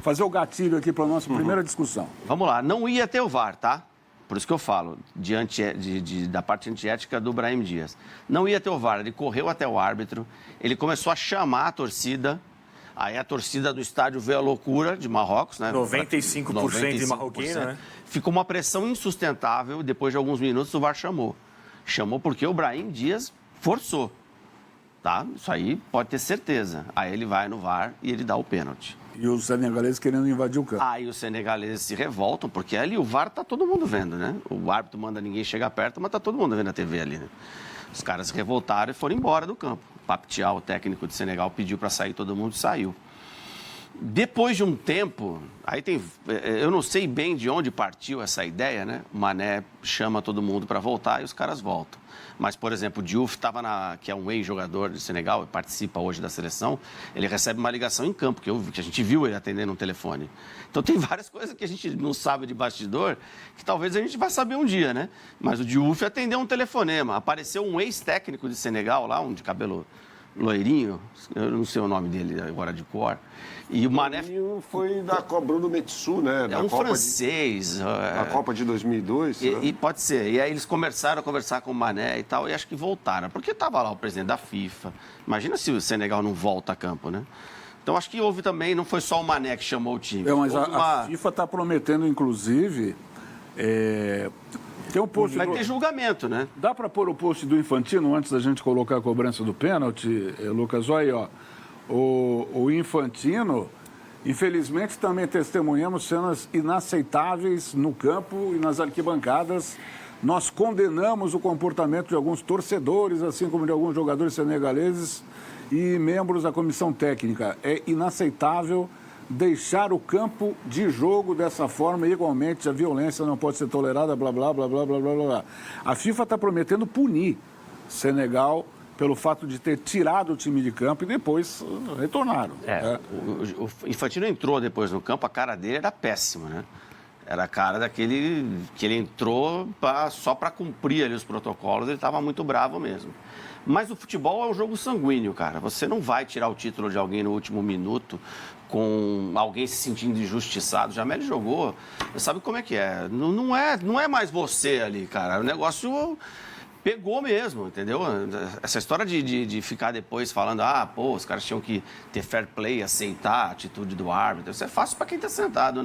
fazer o gatilho aqui para a nossa primeira discussão. Vamos lá, não ia ter o VAR, tá? Por isso que eu falo, da parte antiética do Brahim Dias. Não ia ter o VAR, ele correu até o árbitro, ele começou a chamar a torcida, aí a torcida do estádio veio a loucura de Marrocos, né? 95% de marroquino, né? Ficou uma pressão insustentável e depois de alguns minutos o VAR chamou. Chamou porque o Brahim Dias forçou, tá? Isso aí pode ter certeza. Aí ele vai no VAR e ele dá o pênalti. E os senegaleses querendo invadir o campo. Aí os senegaleses se revoltam, porque ali o VAR tá todo mundo vendo, né? O árbitro manda ninguém chegar perto, mas tá todo mundo vendo a TV ali, né? Os caras se revoltaram e foram embora do campo. Papetial, o técnico de Senegal, pediu para sair, todo mundo saiu. Depois de um tempo, aí tem, eu não sei bem de onde partiu essa ideia, né? O Mané chama todo mundo para voltar e os caras voltam. Mas, por exemplo, o Diouf, que é um ex-jogador de Senegal, participa hoje da seleção, ele recebe uma ligação em campo, que a gente viu ele atendendo um telefone. Então, tem várias coisas que a gente não sabe de bastidor, que talvez a gente vai saber um dia, né? Mas o Diouf atendeu um telefonema. Apareceu um ex-técnico de Senegal lá, um de cabelo loirinho, eu não sei o nome dele agora de cor. E o Mané foi da Copa Bruno Metsu, né? É um francês. Da Copa de 2002. E pode ser. E aí eles começaram a conversar com o Mané e tal, e acho que voltaram. Porque estava lá o presidente da FIFA. Imagina se o Senegal não volta a campo, né? Então acho que houve também, não foi só o Mané que chamou o time. Mas a FIFA está prometendo, inclusive... Tem um post vai ter julgamento, né? Dá para pôr o post do Infantino antes da gente colocar a cobrança do pênalti, Lucas? Olha aí, ó. O Infantino, infelizmente, também testemunhamos cenas inaceitáveis no campo e nas arquibancadas. Nós condenamos o comportamento de alguns torcedores, assim como de alguns jogadores senegaleses e membros da comissão técnica. É inaceitável deixar o campo de jogo dessa forma, igualmente a violência não pode ser tolerada, blá, blá, blá, blá, blá, blá, blá. A FIFA está prometendo punir Senegal pelo fato de ter tirado o time de campo e depois retornaram. O Infantino entrou depois no campo, a cara dele era péssima, né? Era a cara daquele que ele entrou só para cumprir ali os protocolos, ele estava muito bravo mesmo. Mas o futebol é um jogo sanguíneo, cara. Você não vai tirar o título de alguém no último minuto com alguém se sentindo injustiçado. Jamel jogou, sabe como é que é? Não é mais você ali, cara. O negócio pegou mesmo, entendeu? Essa história de ficar depois falando, os caras tinham que ter fair play, aceitar a atitude do árbitro. Isso é fácil para quem está sentado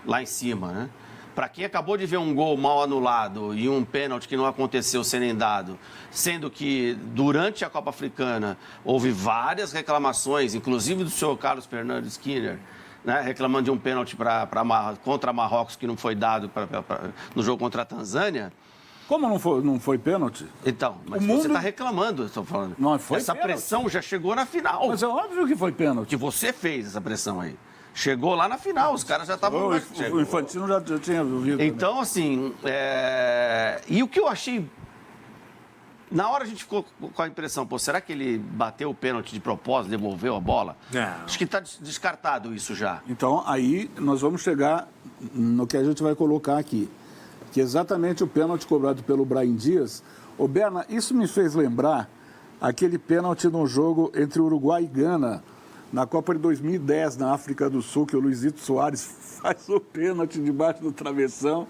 lá em cima, né? Para quem acabou de ver um gol mal anulado e um pênalti que não aconteceu ser nem dado, sendo que durante a Copa Africana houve várias reclamações, inclusive do senhor Carlos Fernando Skinner, né, reclamando de um pênalti contra Marrocos que não foi dado no jogo contra a Tanzânia. Como não foi pênalti? Então, mas você está reclamando, eu estou falando. Não, foi essa pênalti. Pressão já chegou na final. Mas é óbvio que foi pênalti. Que você fez essa pressão aí. Chegou lá na final, os caras já estavam... O Infantino já tinha ouvido. Então, também. Assim, e o que eu achei... Na hora a gente ficou com a impressão, será que ele bateu o pênalti de propósito, devolveu a bola? Não. Acho que está descartado isso já. Então, aí nós vamos chegar no que a gente vai colocar aqui, que é exatamente o pênalti cobrado pelo Brahim Dias. Ô, Berna, isso me fez lembrar aquele pênalti no jogo entre Uruguai e Gana, na Copa de 2010, na África do Sul, que o Luizito Soares faz o pênalti debaixo do travessão,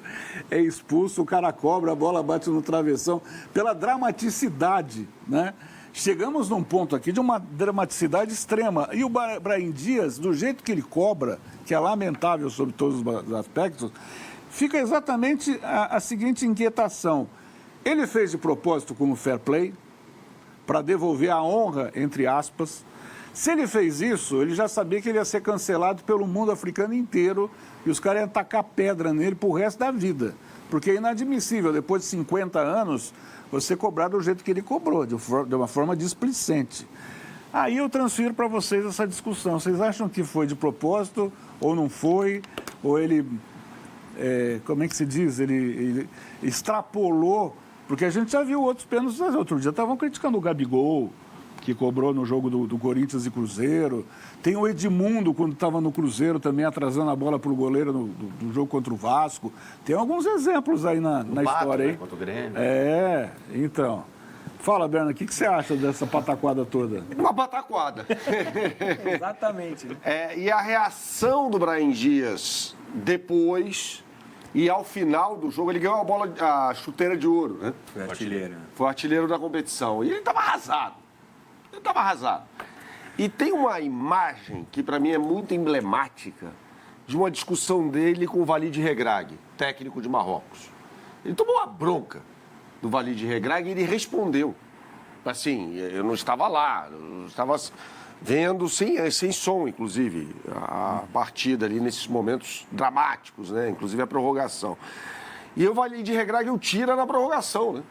é expulso, o cara cobra, a bola bate no travessão, pela dramaticidade, né? Chegamos num ponto aqui de uma dramaticidade extrema. E o Brahim Dias, do jeito que ele cobra, que é lamentável sobre todos os aspectos, fica exatamente a seguinte inquietação. Ele fez de propósito como fair play, para devolver a honra, entre aspas. Se ele fez isso, ele já sabia que ele ia ser cancelado pelo mundo africano inteiro e os caras iam tacar pedra nele pro resto da vida. Porque é inadmissível, depois de 50 anos, você cobrar do jeito que ele cobrou, de uma forma displicente. Aí eu transfiro para vocês essa discussão. Vocês acham que foi de propósito ou não foi? Ou ele, como é que se diz? Ele extrapolou? Porque a gente já viu outros pênaltis. Outro dia estavam criticando o Gabigol, que cobrou no jogo do Corinthians e Cruzeiro. Tem o Edmundo, quando estava no Cruzeiro, também atrasando a bola para o goleiro no jogo contra o Vasco. Tem alguns exemplos aí na história, né, hein? contra o Grêmio. Então. Fala, Berna, o que você acha dessa pataquada toda? Uma pataquada. Exatamente. E a reação do Brahim Dias depois e ao final do jogo, ele ganhou a chuteira de ouro, né? Foi artilheiro. Foi o artilheiro da competição. E ele estava arrasado. E tem uma imagem que, para mim, é muito emblemática de uma discussão dele com o Walid Regragui, técnico de Marrocos. Ele tomou uma bronca do Walid Regragui e ele respondeu. Assim, eu não estava lá, eu estava vendo sem som, inclusive, a partida ali nesses momentos dramáticos, né? Inclusive a prorrogação. E o Walid Regragui o tira na prorrogação, né?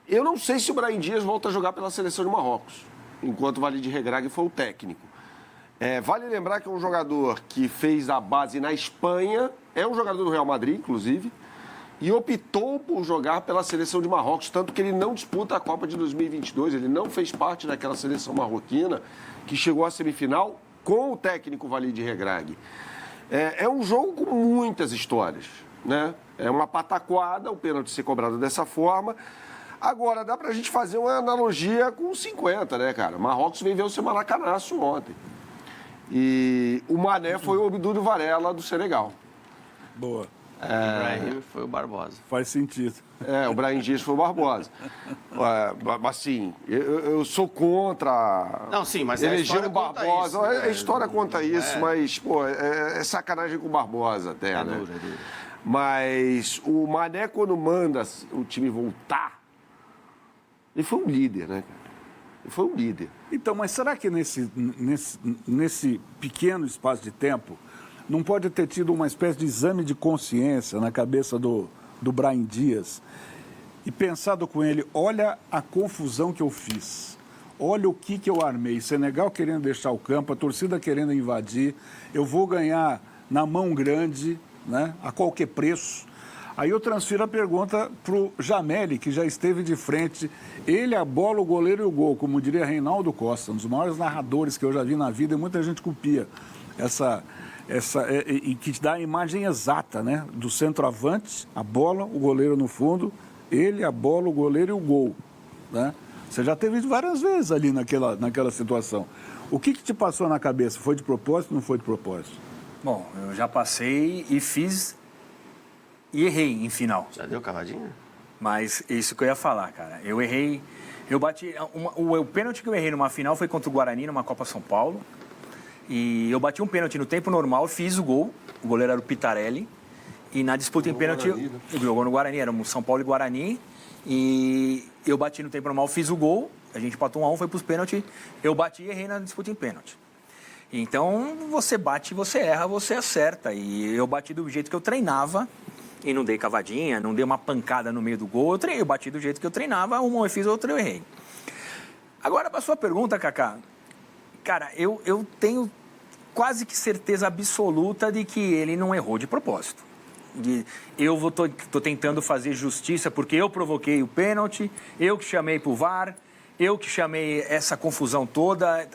Eu não sei se o Brahim Dias volta a jogar pela seleção de Marrocos, enquanto o Walid Regragui foi o técnico. Vale lembrar que é um jogador que fez a base na Espanha, é um jogador do Real Madrid, inclusive, e optou por jogar pela seleção de Marrocos, tanto que ele não disputa a Copa de 2022, ele não fez parte daquela seleção marroquina que chegou à semifinal com o técnico Walid Regragui. É um jogo com muitas histórias, né? É uma pataquada, o pênalti ser cobrado dessa forma. Agora, dá pra gente fazer uma analogia com o 50, né, cara? Marrocos veio ver o seu Maracanaço ontem. E o Mané foi o Abdul Varela do Senegal. Boa. O Brahim foi o Barbosa. Faz sentido. O Brahim Dias foi o Barbosa. Assim, eu sou contra. Não, sim, mas eleger a o Barbosa. Isso, né? A história conta isso, mas, pô, é sacanagem com o Barbosa até, né? Duro. Mas o Mané, quando manda o time voltar, ele foi um líder, né, cara? Ele foi um líder. Então, mas será que nesse pequeno espaço de tempo não pode ter tido uma espécie de exame de consciência na cabeça do Brahim Dias e pensado com ele, olha a confusão que eu fiz, olha o que eu armei, Senegal querendo deixar o campo, a torcida querendo invadir, eu vou ganhar na mão grande, né, a qualquer preço. Aí eu transfiro a pergunta para o Jameli, que já esteve de frente. Ele, a bola, o goleiro e o gol, como diria Reinaldo Costa, um dos maiores narradores que eu já vi na vida, e muita gente copia e que te dá a imagem exata, né? Do centroavante, a bola, o goleiro no fundo, ele, a bola, o goleiro e o gol, né? Você já teve várias vezes ali naquela situação. O que te passou na cabeça? Foi de propósito ou não foi de propósito? Bom, eu já passei e fiz e errei em final. Já deu cavadinha? Mas isso que eu ia falar, cara. Eu errei. Eu bati. O pênalti que eu errei numa final foi contra o Guarani, numa Copa São Paulo. E eu bati um pênalti no tempo normal, fiz o gol. O goleiro era o Pitarelli. E na disputa em pênalti. Eu jogou no Guarani, era São Paulo e Guarani. E eu bati no tempo normal, fiz o gol. A gente empatou 1-1, foi pros pênaltis. Eu bati e errei na disputa em pênalti. Então, você bate, você erra, você acerta. E eu bati do jeito que eu treinava. E não dei cavadinha, não dei uma pancada no meio do gol. Eu bati do jeito que eu treinava, uma eu fiz, outra eu errei. Agora, para a sua pergunta, Kaká. Cara, eu tenho quase que certeza absoluta de que ele não errou de propósito. Tô tentando fazer justiça porque eu provoquei o pênalti, eu que chamei pro VAR, eu que chamei essa confusão toda.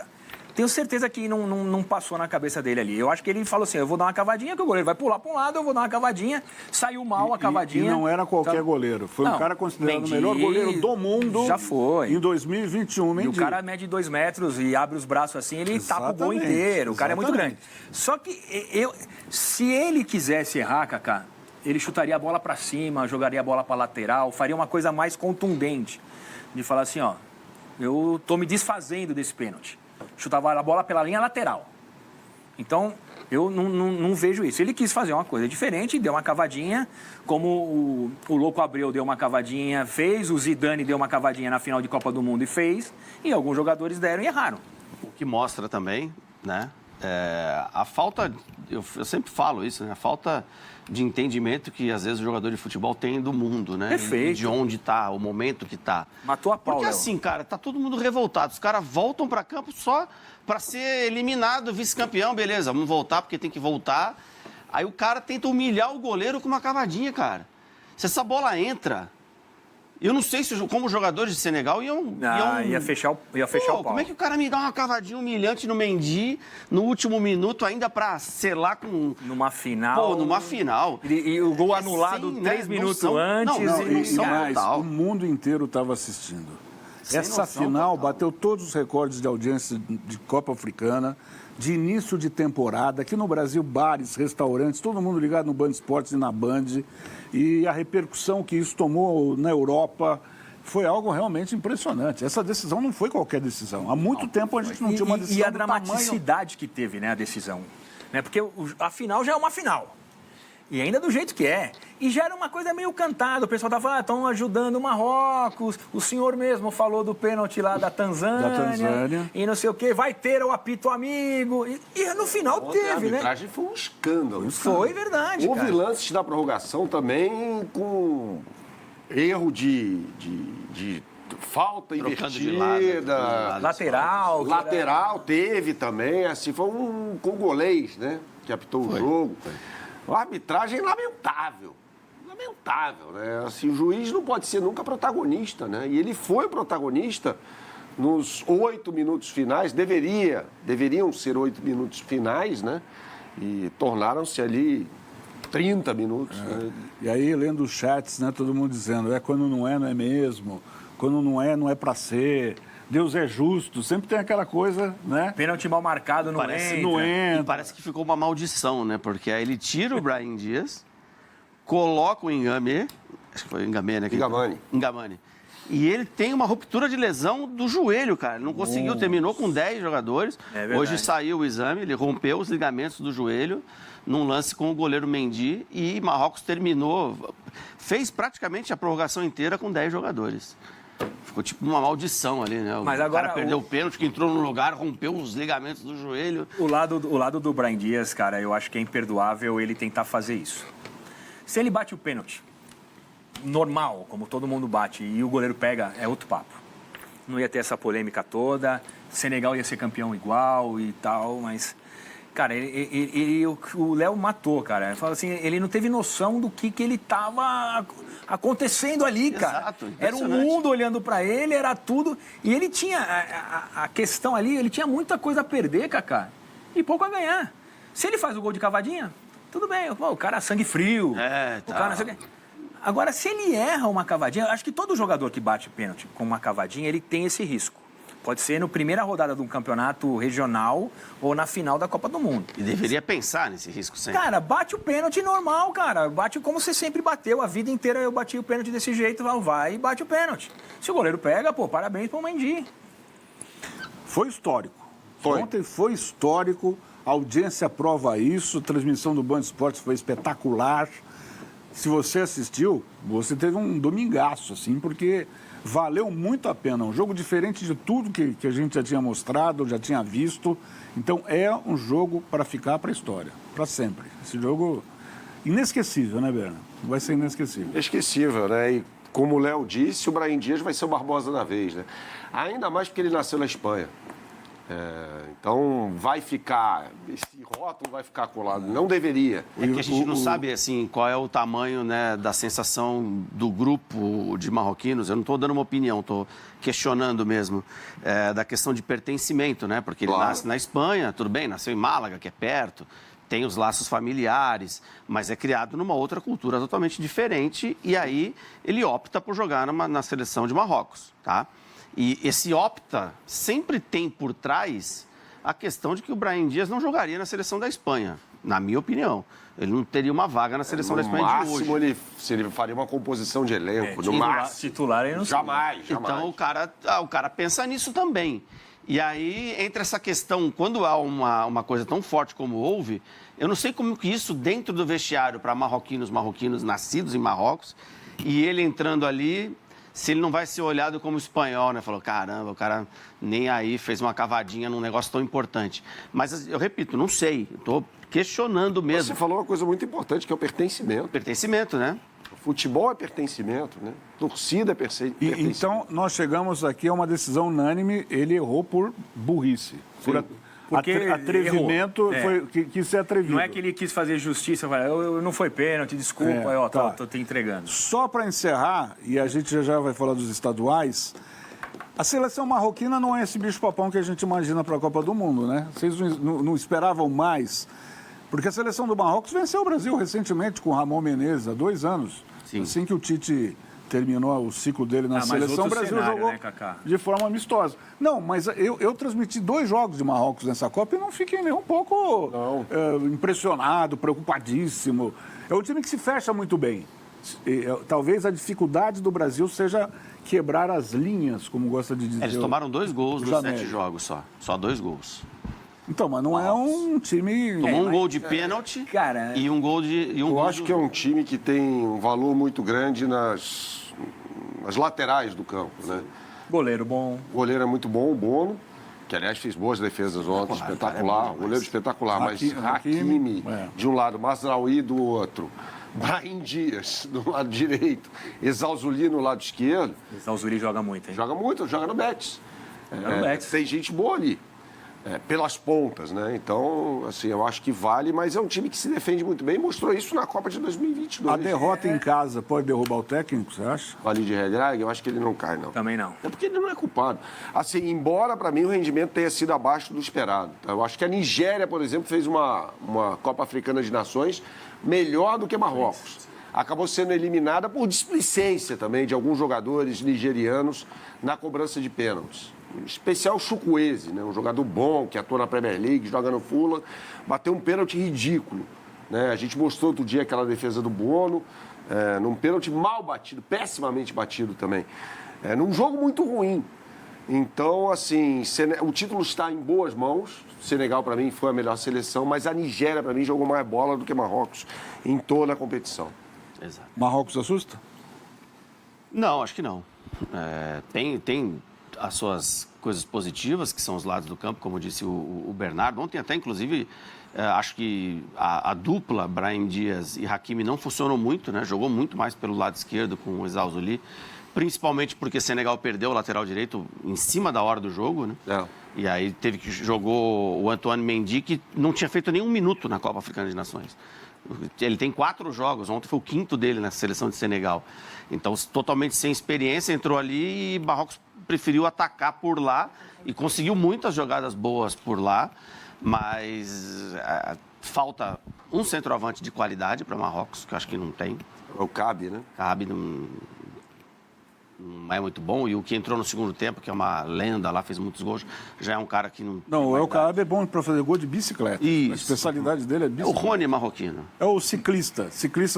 Tenho certeza que não passou na cabeça dele ali. Eu acho que ele falou assim, eu vou dar uma cavadinha, que o goleiro vai pular para um lado, eu vou dar uma cavadinha. Saiu mal a cavadinha. E não era qualquer goleiro. Foi um cara considerado o melhor goleiro do mundo. Já foi. Em 2021, Mendy. E o cara mede 2 metros e abre os braços assim, ele tapa o gol inteiro. O cara é muito grande. Só que se ele quisesse errar, Kaká, ele chutaria a bola para cima, jogaria a bola para lateral, faria uma coisa mais contundente. De falar assim, ó, eu tô me desfazendo desse pênalti. Chutava a bola pela linha lateral. Então, eu não vejo isso. Ele quis fazer uma coisa diferente, deu uma cavadinha, como o Louco Abreu deu uma cavadinha, fez, o Zidane deu uma cavadinha na final de Copa do Mundo e fez, e alguns jogadores deram e erraram. O que mostra também, né, a falta, eu sempre falo isso, né, a falta de entendimento que às vezes o jogador de futebol tem do mundo, né? Perfeito. De onde tá, o momento que tá. Matou a pau, Porque assim, cara, tá todo mundo revoltado. Os caras voltam para campo só para ser eliminado, vice-campeão, beleza, vamos voltar porque tem que voltar. Aí o cara tenta humilhar o goleiro com uma cavadinha, cara. Se essa bola entra, Eu não sei se como os jogadores de Senegal iam... Ia fechar o pau. Como é que o cara me dá uma cavadinha humilhante no Mendy no último minuto ainda pra selar com... Numa final. Numa final. E o gol anulado 3 minutos antes. O mundo inteiro estava assistindo. Essa final bateu todos os recordes de audiência de Copa Africana, de início de temporada. Aqui no Brasil, bares, restaurantes, todo mundo ligado no Band Esportes e na Band. E a repercussão que isso tomou na Europa foi algo realmente impressionante. Essa decisão não foi qualquer decisão. Há muito tempo a gente não tinha uma decisão. E a dramaticidade que teve, né, a decisão. Né? Porque a final já é uma final. E ainda do jeito que é. E já era uma coisa meio cantada. O pessoal estava estão ajudando o Marrocos. O senhor mesmo falou do pênalti lá da Tanzânia. E não sei o quê. Vai ter o apito amigo. E no final teve, né? A arbitragem foi um escândalo. Foi verdade, Houve lances da prorrogação também com erro de falta invertida. Lateral teve também. Assim, foi um congolês, né? Que apitou o jogo. A arbitragem lamentável. Lamentável, né? Assim, o juiz não pode ser nunca protagonista, né? E ele foi protagonista nos 8 minutos finais, deveriam ser 8 minutos finais, né? E tornaram-se ali 30 minutos. Né? E aí, lendo os chats, né? Todo mundo dizendo, quando não é mesmo. Quando não é pra ser. Deus é justo, sempre tem aquela coisa, né? Pênalti mal marcado não entra. E parece que ficou uma maldição, né? Porque aí ele tira o Brahim Dias, coloca o Ngame, acho que foi o Ngame, né? Ngamani. E ele tem uma ruptura de lesão do joelho, cara. Ele não conseguiu, terminou com 10 jogadores. Hoje saiu o exame, ele rompeu os ligamentos do joelho num lance com o goleiro Mendy e Marrocos terminou, fez praticamente a prorrogação inteira com 10 jogadores. Ficou tipo uma maldição ali, né? Mas agora, cara perdeu o pênalti, que entrou no lugar, rompeu os ligamentos do joelho. O lado do Brahim Dias, cara, eu acho que é imperdoável ele tentar fazer isso. Se ele bate o pênalti normal, como todo mundo bate, e o goleiro pega, é outro papo. Não ia ter essa polêmica toda, Senegal ia ser campeão igual e tal, mas... Cara, o Léo matou, cara. Ele fala assim, ele não teve noção do que ele estava acontecendo ali, cara. Exato, era o mundo olhando para ele, era tudo. E ele tinha a questão ali, ele tinha muita coisa a perder, Kaká, e pouco a ganhar. Se ele faz o gol de cavadinha, tudo bem. Pô, o cara sangue frio. O cara não sei o quê. Agora, se ele erra uma cavadinha, acho que todo jogador que bate pênalti com uma cavadinha, ele tem esse risco. Pode ser na primeira rodada de um campeonato regional ou na final da Copa do Mundo. E deveria pensar nesse risco sempre. Cara, bate o pênalti normal, cara. Bate como você sempre bateu. A vida inteira eu bati o pênalti desse jeito. Vai e bate o pênalti. Se o goleiro pega, pô, parabéns pro Mendy. Foi histórico. Ontem foi histórico. A audiência prova isso. A transmissão do Band Esportes foi espetacular. Se você assistiu, você teve um domingaço, assim, porque... Valeu muito a pena, um jogo diferente de tudo que a gente já tinha mostrado, já tinha visto. Então, é um jogo para ficar para a história, para sempre. Esse jogo inesquecível, né, Berna? Vai ser inesquecível. Inesquecível, né? E como o Léo disse, o Brahim Dias vai ser o Barbosa da vez, né? Ainda mais porque ele nasceu na Espanha. Então, vai ficar... Esse rótulo vai ficar colado. Não deveria. É que a gente não sabe, assim, qual é o tamanho, né, da sensação do grupo de marroquinos. Eu não estou dando uma opinião, estou questionando mesmo. Da questão de pertencimento, né? Porque ele nasce na Espanha, tudo bem, nasceu em Málaga, que é perto, tem os laços familiares, mas é criado numa outra cultura totalmente diferente. E aí, ele opta por jogar na seleção de Marrocos, tá? E esse opta sempre tem por trás a questão de que o Brahim Dias não jogaria na seleção da Espanha, na minha opinião. Ele não teria uma vaga na seleção da Espanha de hoje. No máximo, ele faria uma composição de elenco. No máximo. Titular, ele não jamais. Então, o cara pensa nisso também. E aí, entre essa questão, quando há uma coisa tão forte como houve, eu não sei como que isso, dentro do vestiário, para marroquinos nascidos em Marrocos, e ele entrando ali... Se ele não vai ser olhado como espanhol, né? Falou, caramba, o cara nem aí fez uma cavadinha num negócio tão importante. Mas, eu repito, não sei. Estou questionando mesmo. Você falou uma coisa muito importante, que é o pertencimento. Pertencimento, né? Futebol é pertencimento, né? Torcida é pertencimento. Então, nós chegamos aqui a uma decisão unânime. Ele errou por burrice. Porque atrevimento errou. quis ser atrevido. Não é que ele quis fazer justiça, eu não foi pênalti, desculpa, tô te entregando. Só para encerrar, e a gente já vai falar dos estaduais, a seleção marroquina não é esse bicho-papão que a gente imagina para a Copa do Mundo, né? Vocês não esperavam mais? Porque a seleção do Marrocos venceu o Brasil recentemente com o Ramon Menezes, há 2 anos. Sim. Assim que o Tite terminou o ciclo dele na mas seleção, o Brasil cenário, jogou né, Kaká? de forma amistosa. Não, mas eu transmiti 2 jogos de Marrocos nessa Copa e não fiquei nem um pouco impressionado, preocupadíssimo. É um time que se fecha muito bem. Talvez a dificuldade do Brasil seja quebrar as linhas, como gosta de dizer. Eles tomaram 2 gols nos Jamel. 7 jogos só. Só 2 gols. Então, mas não é um time... Tomou um gol de pênalti Cara, e um gol de... Eu acho que é um time que tem um valor muito grande nas laterais do campo, né? goleiro bom. O goleiro é muito bom, o Bono, que aliás fez boas defesas ontem, espetacular, goleiro espetacular, mas Hakimi de um lado, Mazraoui do outro, Brahim Dias do lado direito, Exalzuli no lado esquerdo. Exalzuli joga muito, hein? Joga muito, joga no Betis. Joga no Betis. Tem gente boa ali. Pelas pontas, né? Então, assim, eu acho que vale, mas é um time que se defende muito bem e mostrou isso na Copa de 2022. A derrota em casa pode derrubar o técnico, você acha? Vale de Regrag, eu acho que ele não cai, não. Também não. É porque ele não é culpado. Assim, embora para mim o rendimento tenha sido abaixo do esperado. Eu acho que a Nigéria, por exemplo, fez uma Copa Africana de Nações melhor do que Marrocos. Acabou sendo eliminada por displicência também de alguns jogadores nigerianos na cobrança de pênaltis. Em especial o Chukwueze, né? Um jogador bom, que atua na Premier League, joga no Fulham, bateu um pênalti ridículo. Né? A gente mostrou outro dia aquela defesa do Bono, num pênalti mal batido, pessimamente batido também. Num jogo muito ruim. Então, assim, o título está em boas mãos. Senegal, para mim, foi a melhor seleção, mas a Nigéria, para mim, jogou mais bola do que Marrocos em toda a competição. Exato. Marrocos assusta? Não, acho que não. Tem as suas coisas positivas, que são os lados do campo, como disse o Bernardo. Ontem até, inclusive, acho que a dupla Brahim Dias e Hakimi não funcionou muito, né? Jogou muito mais pelo lado esquerdo com o Exalzuli, principalmente porque Senegal perdeu o lateral direito em cima da hora do jogo, né? E aí jogou o Antoine Mendy, que não tinha feito nenhum minuto na Copa Africana de Nações. Ele tem 4 jogos, ontem foi o 5º dele na seleção de Senegal. Então, totalmente sem experiência, entrou ali e Marrocos preferiu atacar por lá e conseguiu muitas jogadas boas por lá, mas falta um centroavante de qualidade para Marrocos, que eu acho que não tem. O Cabe, né? Cabe, não é muito bom, e o que entrou no segundo tempo, que é uma lenda lá, fez muitos gols, já é um cara que não... Não, o El Kaabi é bom para fazer gol de bicicleta. Isso. A especialidade dele é É o bicicleta. Rony marroquino. É o ciclista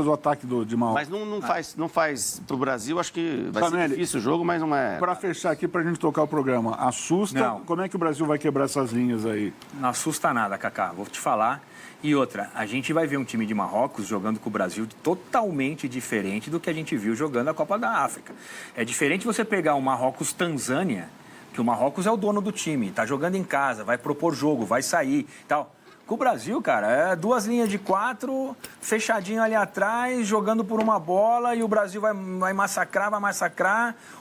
do ataque de Marrocos. Mas não faz pro Brasil, acho que vai ser difícil o jogo, mas não é... Para fechar aqui, para a gente tocar o programa, assusta? Não. Como é que o Brasil vai quebrar essas linhas aí? Não assusta nada, Kaká, vou te falar. E outra, a gente vai ver um time de Marrocos jogando com o Brasil totalmente diferente do que a gente viu jogando a Copa da África. É diferente você pegar um Marrocos-Tanzânia, que o Marrocos é o dono do time, tá jogando em casa, vai propor jogo, vai sair e tal. Com o Brasil, cara, 2 linhas de 4, fechadinho ali atrás, jogando por uma bola, e o Brasil vai massacrar,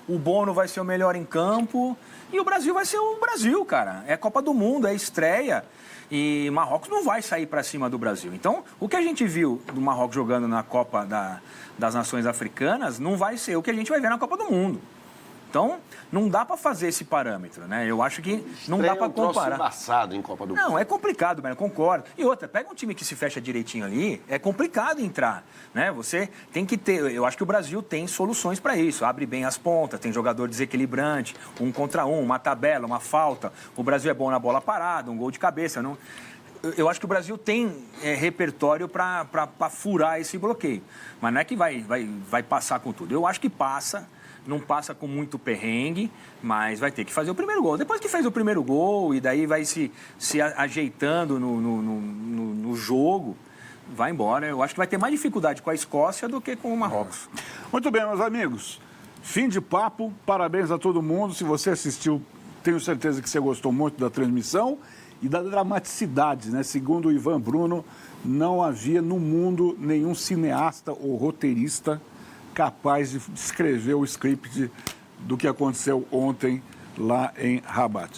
o Bono vai ser o melhor em campo, e o Brasil vai ser o Brasil, cara. É Copa do Mundo, é estreia. E Marrocos não vai sair para cima do Brasil. Então, o que a gente viu do Marrocos jogando na Copa das Nações Africanas não vai ser o que a gente vai ver na Copa do Mundo. Então, não dá para fazer esse parâmetro, né? Eu acho que não dá para comparar. Embaçado em Copa do Mundo. Não, é complicado, mas eu concordo. E outra, pega um time que se fecha direitinho ali, é complicado entrar, né? Você tem que ter... Eu acho que o Brasil tem soluções para isso. Abre bem as pontas, tem jogador desequilibrante, 1 contra 1, uma tabela, uma falta. O Brasil é bom na bola parada, um gol de cabeça. Não... Eu acho que o Brasil tem repertório para furar esse bloqueio. Mas não é que vai passar com tudo. Eu acho que passa... Não passa com muito perrengue, mas vai ter que fazer o primeiro gol. Depois que fez o primeiro gol e daí vai se ajeitando no jogo, vai embora. Eu acho que vai ter mais dificuldade com a Escócia do que com o Marrocos. Muito bem, meus amigos. Fim de papo. Parabéns a todo mundo. Se você assistiu, tenho certeza que você gostou muito da transmissão e da dramaticidade, né? Segundo o Ivan Bruno, não havia no mundo nenhum cineasta ou roteirista capaz de escrever o script do que aconteceu ontem lá em Rabat.